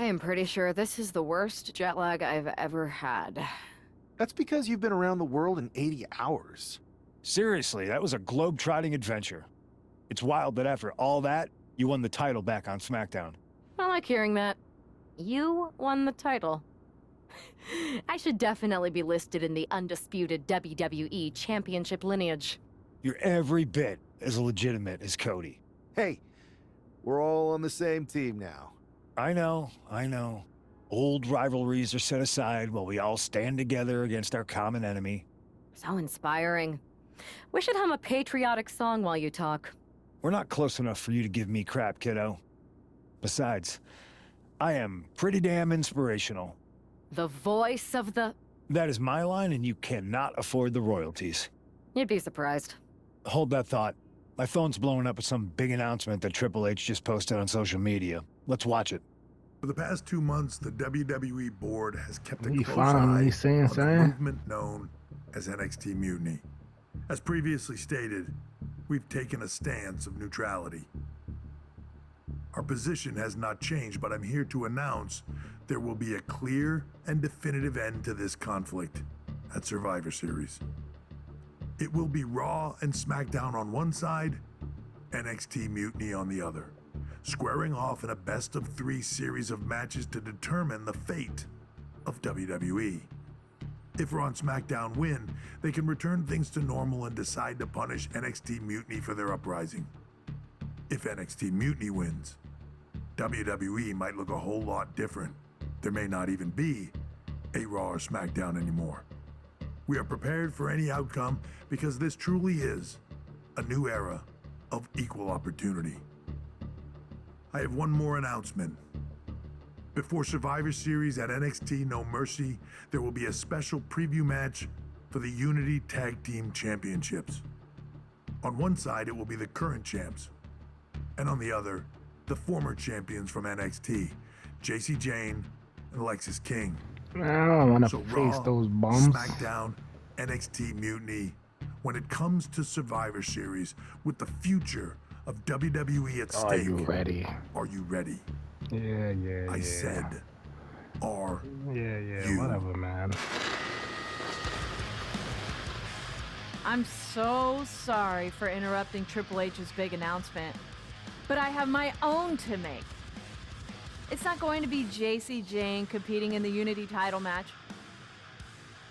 am pretty sure this is the worst jet lag I've ever had. That's because you've been around the world in 80 hours. Seriously, that was a globe-trotting adventure. It's wild that after all that, you won the title back on SmackDown. I like hearing that. You won the title. I should definitely be listed in the undisputed WWE Championship lineage. You're every bit as legitimate as Cody. Hey, we're all on the same team now. I know. Old rivalries are set aside while we all stand together against our common enemy. So inspiring. We should hum a patriotic song while you talk. We're not close enough for you to give me crap, kiddo. Besides, I am pretty damn inspirational. The voice of the... That is my line, and you cannot afford the royalties. You'd be surprised. Hold that thought. My phone's blowing up with some big announcement that Triple H just posted on social media. Let's watch it. For the past 2 months, the WWE board has kept a You close finally eye saying on the something? movement known as NXT Mutiny. As previously stated, we've taken a stance of neutrality. Our position has not changed, but I'm here to announce there will be a clear and definitive end to this conflict at Survivor Series. It will be Raw and SmackDown on one side, NXT Mutiny on the other, squaring off in a best-of-3 series of matches to determine the fate of WWE. If Raw and SmackDown win, they can return things to normal and decide to punish NXT Mutiny for their uprising. If NXT Mutiny wins, WWE might look a whole lot different. There may not even be a Raw or SmackDown anymore. We are prepared for any outcome because this truly is a new era of equal opportunity. I have one more announcement. Before Survivor Series at NXT No Mercy, there will be a special preview match for the Unity Tag Team Championships. On one side, it will be the current champs, and on the other, the former champions from NXT, JC Jane and Alexis King. Man, I don't want to So face Raw, those bums. SmackDown, NXT Mutiny. When it comes to Survivor Series, with the future of WWE at stake, Are you ready? Are you ready? Yeah. I said, are Yeah, you? whatever, man. I'm so sorry for interrupting Triple H's big announcement, but I have my own to make. It's not going to be JC Jane competing in the Unity title match,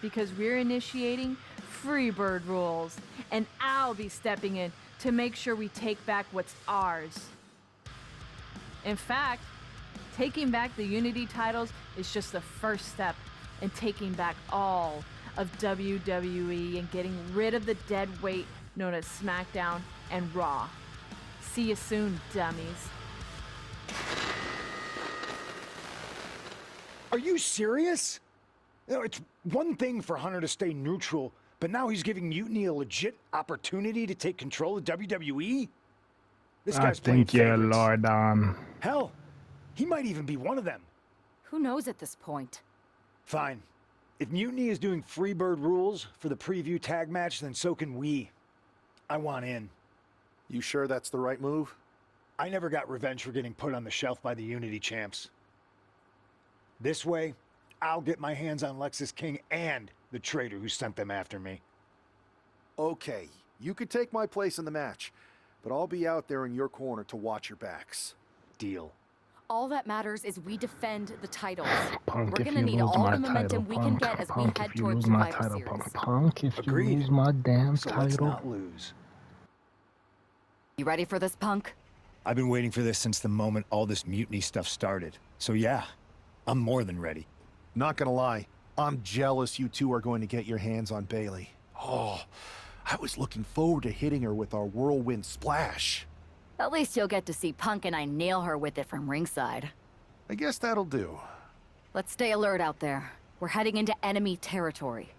because we're initiating Freebird rules, and I'll be stepping in to make sure we take back what's ours. In fact, taking back the Unity titles is just the first step in taking back all of WWE and getting rid of the dead weight known as SmackDown and Raw. See you soon, dummies. Are you serious? You know, it's one thing for Hunter to stay neutral, but now he's giving Mutiny a legit opportunity to take control of WWE? This I guy's playing think you're favorites. Lord Hell, he might even be one of them. Who knows at this point? Fine. If Mutiny is doing Freebird rules for the preview tag match, then so can we. I want in. You sure that's the right move? I never got revenge for getting put on the shelf by the Unity champs. This way, I'll get my hands on Lexis King and the traitor who sent them after me. Okay, you could take my place in the match, but I'll be out there in your corner to watch your backs. Deal. All that matters is we defend the titles. Punk, We're if gonna you need lose all my the momentum title, we can punk, get as we punk, head if you towards lose my Survivor title, Series. punk, if you Agreed. lose my damn So let's title. not lose. You ready for this, punk? I've been waiting for this since the moment all this Mutiny stuff started. So yeah, I'm more than ready. Not gonna lie, I'm jealous you two are going to get your hands on Bayley. Oh, I was looking forward to hitting her with our whirlwind splash. At least you'll get to see Punk and I nail her with it from ringside. I guess that'll do. Let's stay alert out there. We're heading into enemy territory.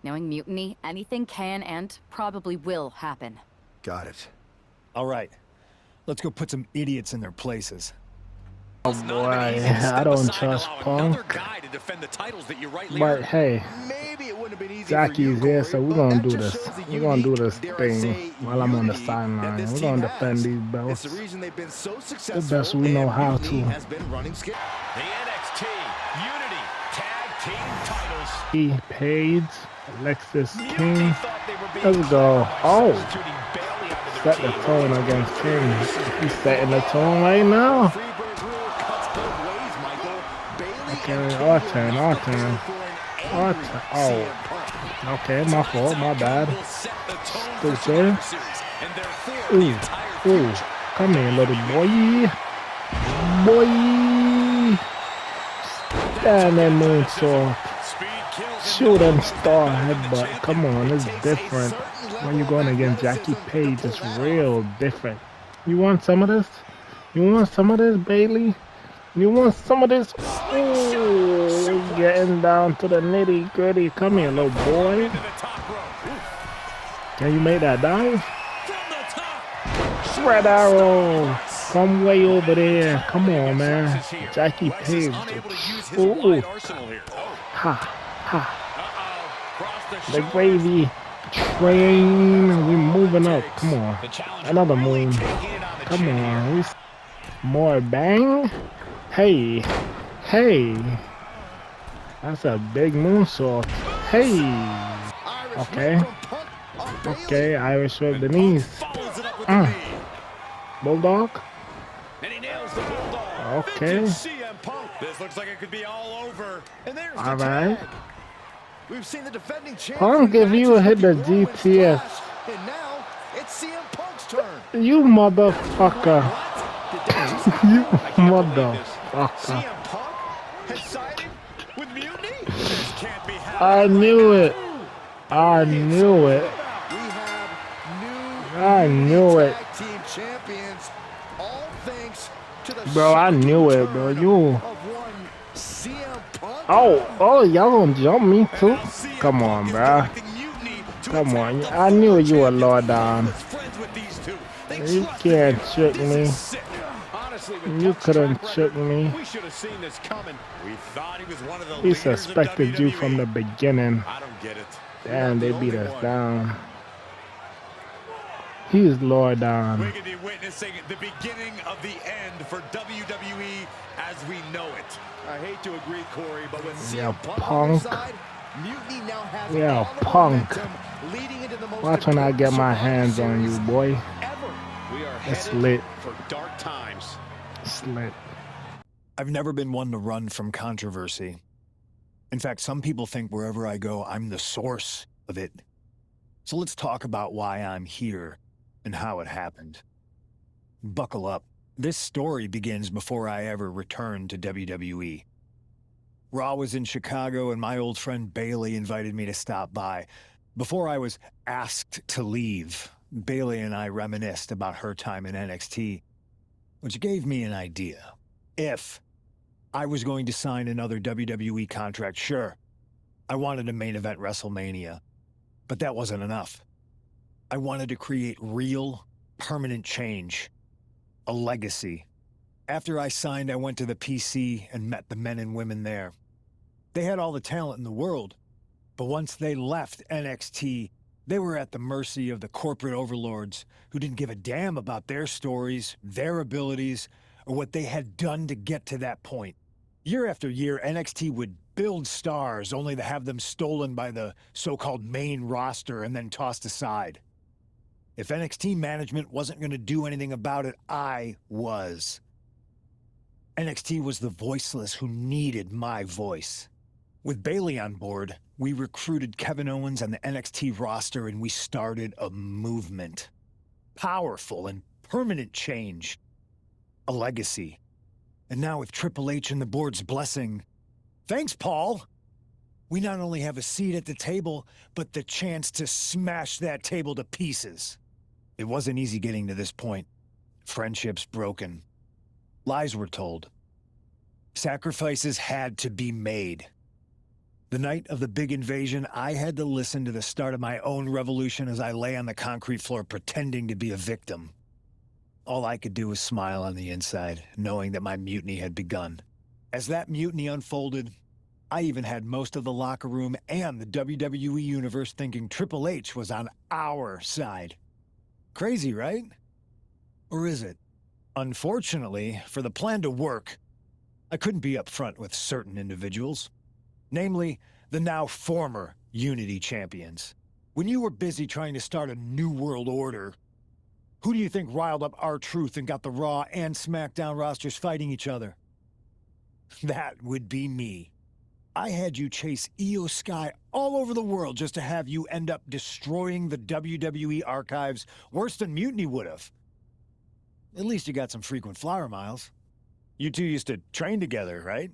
Knowing Mutiny, anything can and probably will happen. Got it. All right, let's go put some idiots in their places. Oh boy, I don't trust Punk. But hey, Jackie's here, so we're gonna do this. We're gonna do this thing while I'm on the sideline. We're gonna defend these belts the best we know how to. The NXT Page, Alexis King. Let's go. Oh, set the tone against King. He's setting the tone right now. Okay, our turn. Oh, okay, my fault, my bad. Stupid. Ooh, come here, little boy. Stand that moonsault. Shooting star headbutt. Come on, it's different. When you're going against Jackie Page, it's real different. You want some of this? You want some of this, Bailey? You want some of this? Ooh, getting down to the nitty gritty. Come here, little boy. Can you make that dive? Red Arrow. Come way over there. Come on, man. Jackie Page. Ooh. Ha. The gravy train. We're moving up. Come on. Another moon. Come on. More bang. Hey. That's a big moonsault. Hey. Okay, Irish whip the knees. Bulldog. Okay. This looks like it could be all over. And there's all right. We've seen the defending champion. Punk, if you hit the GTS. And now it's CM Punk's turn. You motherfucker. You motherfucker. CM Punk has sided with Mutiny. This can't be happening. I knew it. I knew it. Team champions, all thanks to the bro, I knew it, bro. You. Oh, y'all gonna jump me too? Come on, bro. Come on. I knew you were low down. You can't trick me. You couldn't trick me. We suspected you from the beginning. Damn, they beat us down. He's lower down. We could be witnessing the beginning of the end for WWE as we know it. I hate to agree, Corey, but with CM Punk on the side, Mutiny now has Punk. leading into the most Watch when I get my hands on you, boy. We are it's headed lit. For dark times. It's lit. I've never been one to run from controversy. In fact, some people think wherever I go, I'm the source of it. So let's talk about why I'm here and how it happened. Buckle up. This story begins before I ever returned to WWE. Raw was in Chicago and my old friend Bailey invited me to stop by. Before I was asked to leave, Bailey and I reminisced about her time in NXT, which gave me an idea. If I was going to sign another WWE contract, sure, I wanted to main event WrestleMania, but that wasn't enough. I wanted to create real, permanent change, a legacy. After I signed, I went to the PC and met the men and women there. They had all the talent in the world, but once they left NXT, they were at the mercy of the corporate overlords who didn't give a damn about their stories, their abilities, or what they had done to get to that point. Year after year, NXT would build stars only to have them stolen by the so-called main roster and then tossed aside. If NXT management wasn't going to do anything about it, I was. NXT was the voiceless who needed my voice. With Bailey on board, we recruited Kevin Owens and the NXT roster and we started a movement. Powerful and permanent change. A legacy. And now with Triple H and the board's blessing, thanks, Paul! We not only have a seat at the table, but the chance to smash that table to pieces. It wasn't easy getting to this point. Friendships broken. Lies were told. Sacrifices had to be made. The night of the big invasion, I had to listen to the start of my own revolution as I lay on the concrete floor pretending to be a victim. All I could do was smile on the inside, knowing that my mutiny had begun. As that mutiny unfolded, I even had most of the locker room and the WWE Universe thinking Triple H was on our side. Crazy, right? Or is it? Unfortunately, for the plan to work, I couldn't be upfront with certain individuals. Namely, the now former Unity champions. When you were busy trying to start a new world order, who do you think riled up R-Truth and got the Raw and SmackDown rosters fighting each other? That would be me. I had you chase Io Sky all over the world just to have you end up destroying the WWE archives worse than Mutiny would have. At least you got some frequent flyer miles. You two used to train together, right?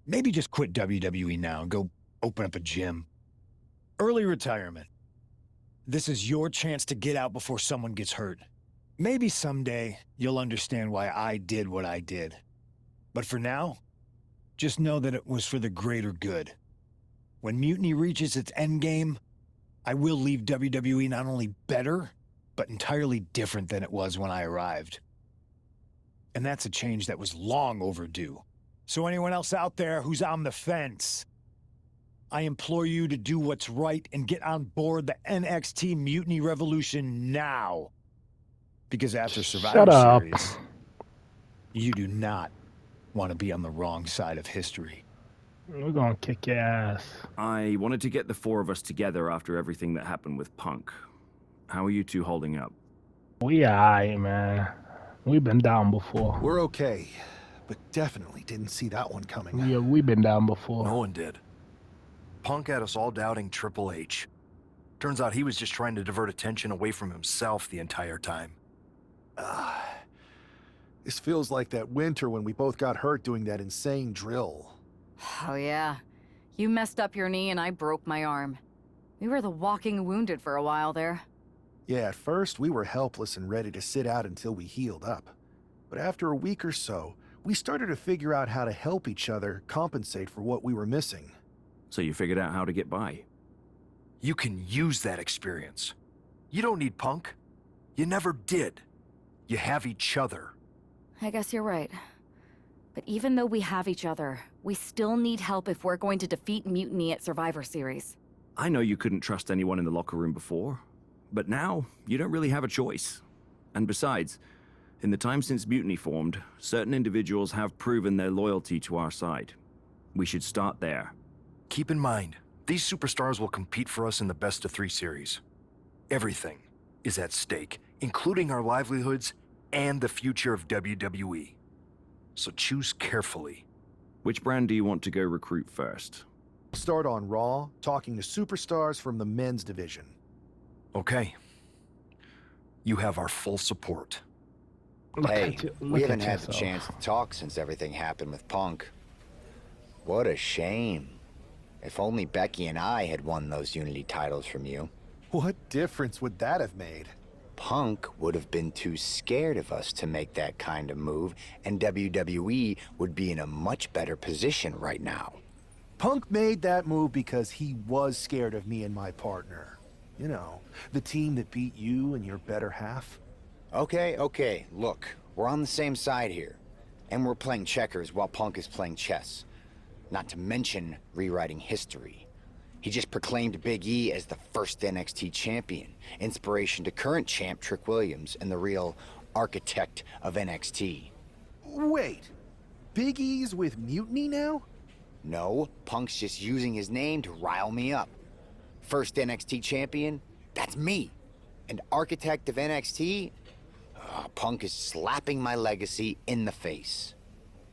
Maybe just quit WWE now and go open up a gym. Early retirement. This is your chance to get out before someone gets hurt. Maybe someday you'll understand why I did what I did. But for now, just know that it was for the greater good. When Mutiny reaches its endgame, I will leave WWE not only better, but entirely different than it was when I arrived. And that's a change that was long overdue. So anyone else out there who's on the fence, I implore you to do what's right and get on board the NXT Mutiny Revolution now. Because after Survivor Series, you do not want to be on the wrong side of history. We're gonna kick your ass. I wanted to get the four of us together after everything that happened with Punk. How are you two holding up? We alright, man. We've been down before. We're okay, but definitely didn't see that one coming. Yeah, we've been down before. No one did. Punk had us all doubting Triple H. Turns out he was just trying to divert attention away from himself the entire time. This feels like that winter when we both got hurt doing that insane drill. Oh yeah. You messed up your knee and I broke my arm. We were the walking wounded for a while there. Yeah, at first we were helpless and ready to sit out until we healed up. But after a week or so, we started to figure out how to help each other compensate for what we were missing. So you figured out how to get by? You can use that experience. You don't need Punk. You never did. You have each other. I guess you're right. But even though we have each other, we still need help if we're going to defeat Mutiny at Survivor Series. I know you couldn't trust anyone in the locker room before, but now you don't really have a choice. And besides, in the time since Mutiny formed, certain individuals have proven their loyalty to our side. We should start there. Keep in mind, these superstars will compete for us in the best-of-3 series. Everything is at stake, including our livelihoods and the future of WWE. So choose carefully. Which brand do you want to go recruit first? Start on Raw, talking to superstars from the men's division. Okay. You have our full support. Hey, we haven't had the chance to talk since everything happened with Punk. What a shame. If only Becky and I had won those Unity titles from you. What difference would that have made? Punk would have been too scared of us to make that kind of move, and WWE would be in a much better position right now. Punk made that move because he was scared of me and my partner. You know, the team that beat you and your better half. Okay, look, we're on the same side here. And we're playing checkers while Punk is playing chess. Not to mention rewriting history. He just proclaimed Big E as the first NXT champion, inspiration to current champ Trick Williams and the real architect of NXT. Wait, Big E's with Mutiny now? No, Punk's just using his name to rile me up. First NXT champion? That's me. And architect of NXT? Punk is slapping my legacy in the face.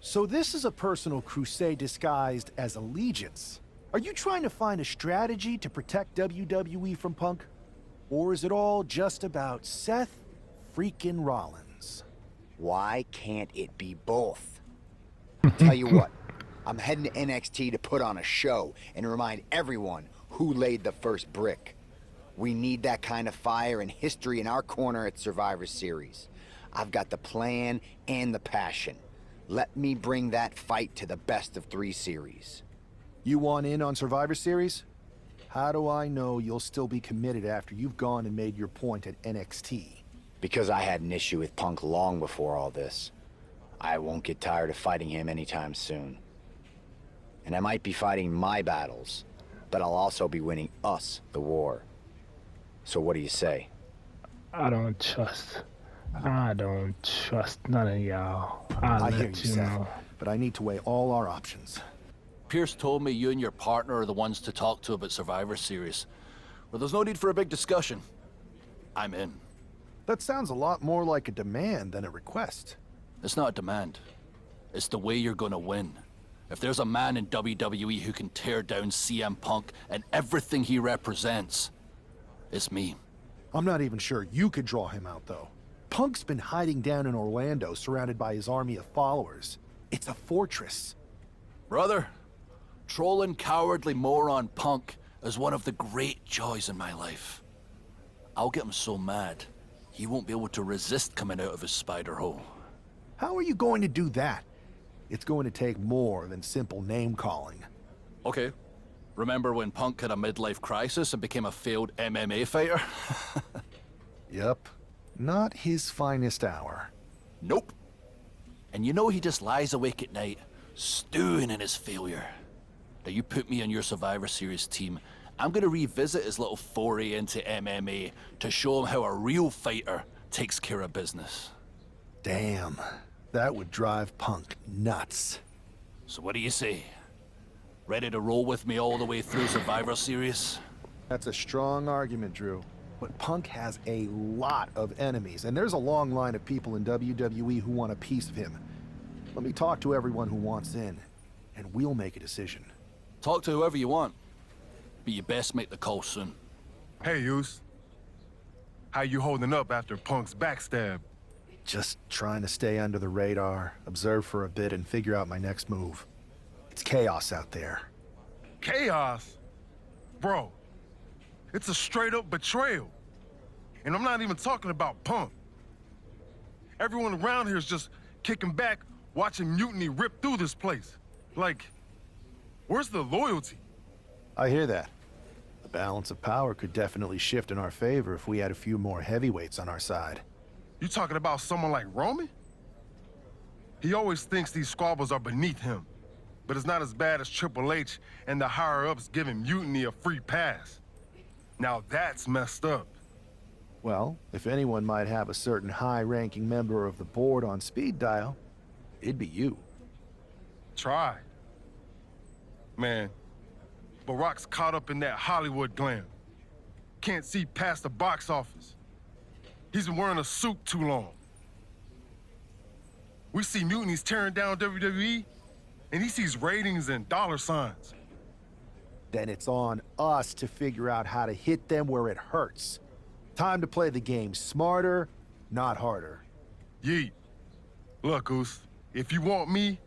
So this is a personal crusade disguised as allegiance. Are you trying to find a strategy to protect WWE from Punk? Or is it all just about Seth freaking Rollins? Why can't it be both? Tell you what, I'm heading to NXT to put on a show and remind everyone who laid the first brick. We need that kind of fire and history in our corner at Survivor Series. I've got the plan and the passion. Let me bring that fight to the best-of-3 series. You want in on Survivor Series? How do I know you'll still be committed after you've gone and made your point at NXT? Because I had an issue with Punk long before all this. I won't get tired of fighting him anytime soon. And I might be fighting my battles, but I'll also be winning us the war. So what do you say? I don't trust none of y'all. I hear you, Seth, but I need to weigh all our options. Pierce told me you and your partner are the ones to talk to about Survivor Series. Well, there's no need for a big discussion. I'm in. That sounds a lot more like a demand than a request. It's not a demand. It's the way you're gonna win. If there's a man in WWE who can tear down CM Punk and everything he represents, it's me. I'm not even sure you could draw him out, though. Punk's been hiding down in Orlando, surrounded by his army of followers. It's a fortress. Brother, trolling cowardly moron Punk is one of the great joys in my life. I'll get him so mad, he won't be able to resist coming out of his spider hole. How are you going to do that? It's going to take more than simple name-calling. Okay. Remember when Punk had a midlife crisis and became a failed MMA fighter? Yep. Not his finest hour. Nope. And you know he just lies awake at night, stewing in his failure. Now you put me on your Survivor Series team, I'm gonna revisit his little foray into MMA to show him how a real fighter takes care of business. Damn. That would drive Punk nuts. So what do you say? Ready to roll with me all the way through Survivor Series? That's a strong argument, Drew. But Punk has a lot of enemies, and there's a long line of people in WWE who want a piece of him. Let me talk to everyone who wants in, and we'll make a decision. Talk to whoever you want, but you best make the call soon. Hey, Yus. How you holding up after Punk's backstab? Just trying to stay under the radar, observe for a bit, and figure out my next move. It's chaos out there. Chaos? Bro, it's a straight-up betrayal. And I'm not even talking about Punk. Everyone around here is just kicking back, watching Mutiny rip through this place. Like, where's the loyalty? I hear that. The balance of power could definitely shift in our favor if we had a few more heavyweights on our side. You talking about someone like Roman? He always thinks these squabbles are beneath him, but it's not as bad as Triple H and the higher-ups giving Mutiny a free pass. Now that's messed up. Well, if anyone might have a certain high-ranking member of the board on speed dial, it'd be you. Try. Man, Barack's caught up in that Hollywood glam. Can't see past the box office. He's been wearing a suit too long. We see Mutiny's tearing down WWE, and he sees ratings and dollar signs. Then it's on us to figure out how to hit them where it hurts. Time to play the game smarter, not harder. Yeet. Look, Goose, if you want me,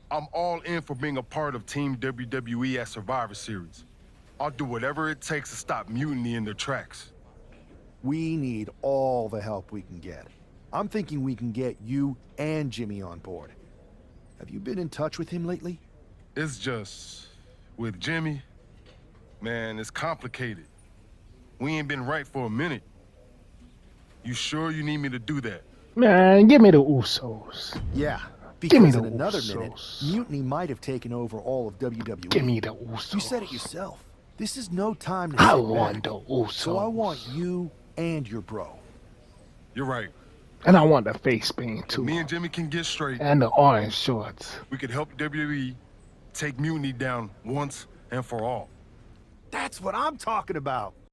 I'm all in for being a part of Team WWE at Survivor Series. I'll do whatever it takes to stop Mutiny in their tracks. We need all the help we can get. I'm thinking we can get you and Jimmy on board. Have you been in touch with him lately? It's just, with Jimmy, man, it's complicated. We ain't been right for a minute. You sure you need me to do that? Man, give me the Usos. Yeah, Give me because the in another Usos. minute, Mutiny might have taken over all of WWE. Give me the Usos. You said it yourself. This is no time to I sit want back. the Usos. So I want you and your bro. You're right. And I want the face paint too. Me and Jimmy can get straight. And the orange shorts. We could help WWE take Mutiny down once and for all. That's what I'm talking about.